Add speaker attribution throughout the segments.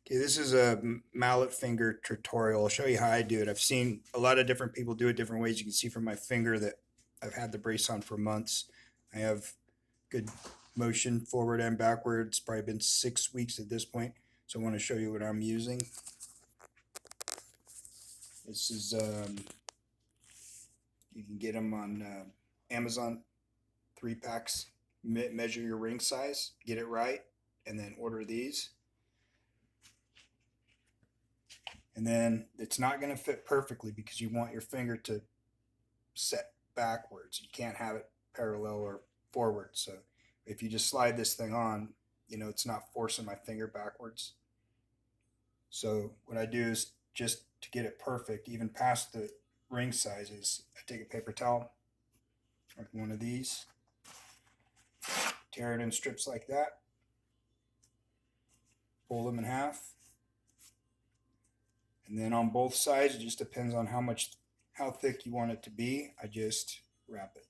Speaker 1: Okay, this is a mallet finger tutorial. I'll show you how I do it. I've seen a lot of different people do it different ways. You can see from my finger that I've had the brace on for months. I have good motion forward and backwards. Probably been 6 weeks at this point. So I want to show you what I'm using. This is, you can get them on Amazon, 3 packs. Measure your ring size, get it right, and then order these. And then it's not going to fit perfectly because you want your finger to set backwards. You can't have it parallel or forward. So if you just slide this thing on, it's not forcing my finger backwards. So what I do is, just to get it perfect, even past the ring sizes, I take a paper towel, like one of these, tear it in strips like that, fold them in half, and then on both sides, it just depends on how thick you want it to be. I just wrap it.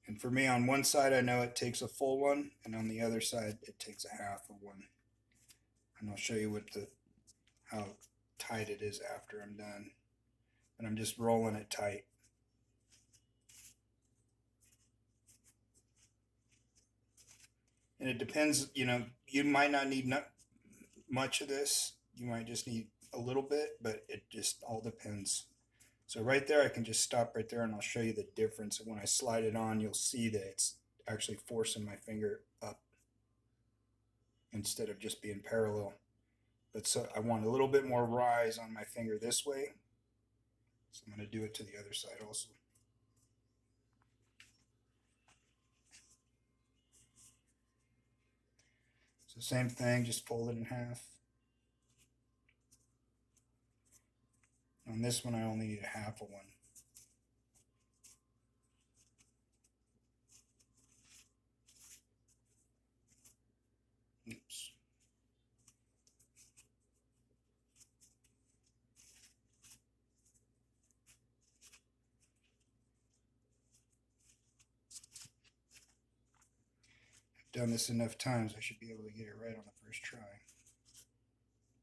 Speaker 1: And for me, on one side, I know it takes a full one, and on the other side, it takes a half of one. And I'll show you how tight it is after I'm done. And I'm just rolling it tight. And it depends, you might not need much of this. You might just need a little bit, but it just all depends. So right there, I can just stop right there and I'll show you the difference. And when I slide it on, you'll see that it's actually forcing my finger up instead of just being parallel. But so I want a little bit more rise on my finger this way. So I'm going to do it to the other side also. So same thing, just fold it in half. On this one, I only need a half of one. Oops. I've done this enough times, I should be able to get it right on the first try.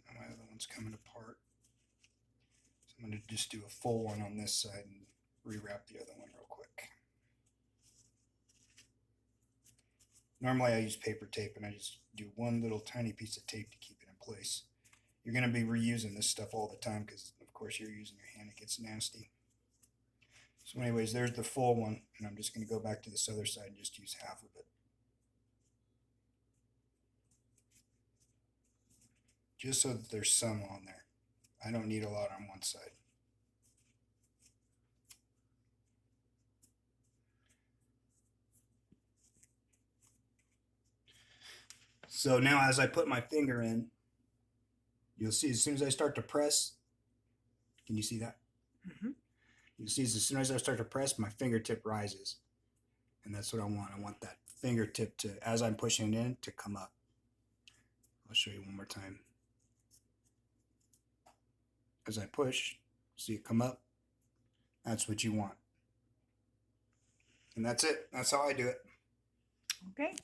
Speaker 1: Now my other one's coming apart. So I'm going to just do a full one on this side and rewrap the other one real quick. Normally I use paper tape and I just do one little tiny piece of tape to keep it in place. You're going to be reusing this stuff all the time because of course you're using your hand, it gets nasty. So anyways, there's the full one, and I'm just going to go back to this other side and just use half of it. Just so that there's some on there. I don't need a lot on one side. So now as I put my finger in, you'll see as soon as I start to press, can you see that?
Speaker 2: Mm-hmm.
Speaker 1: You'll see as soon as I start to press, my fingertip rises. And that's what I want. I want that fingertip to, as I'm pushing it in, to come up. I'll show you one more time. As I push, see it come up. That's what you want. And that's it. That's how I do it.
Speaker 2: Okay.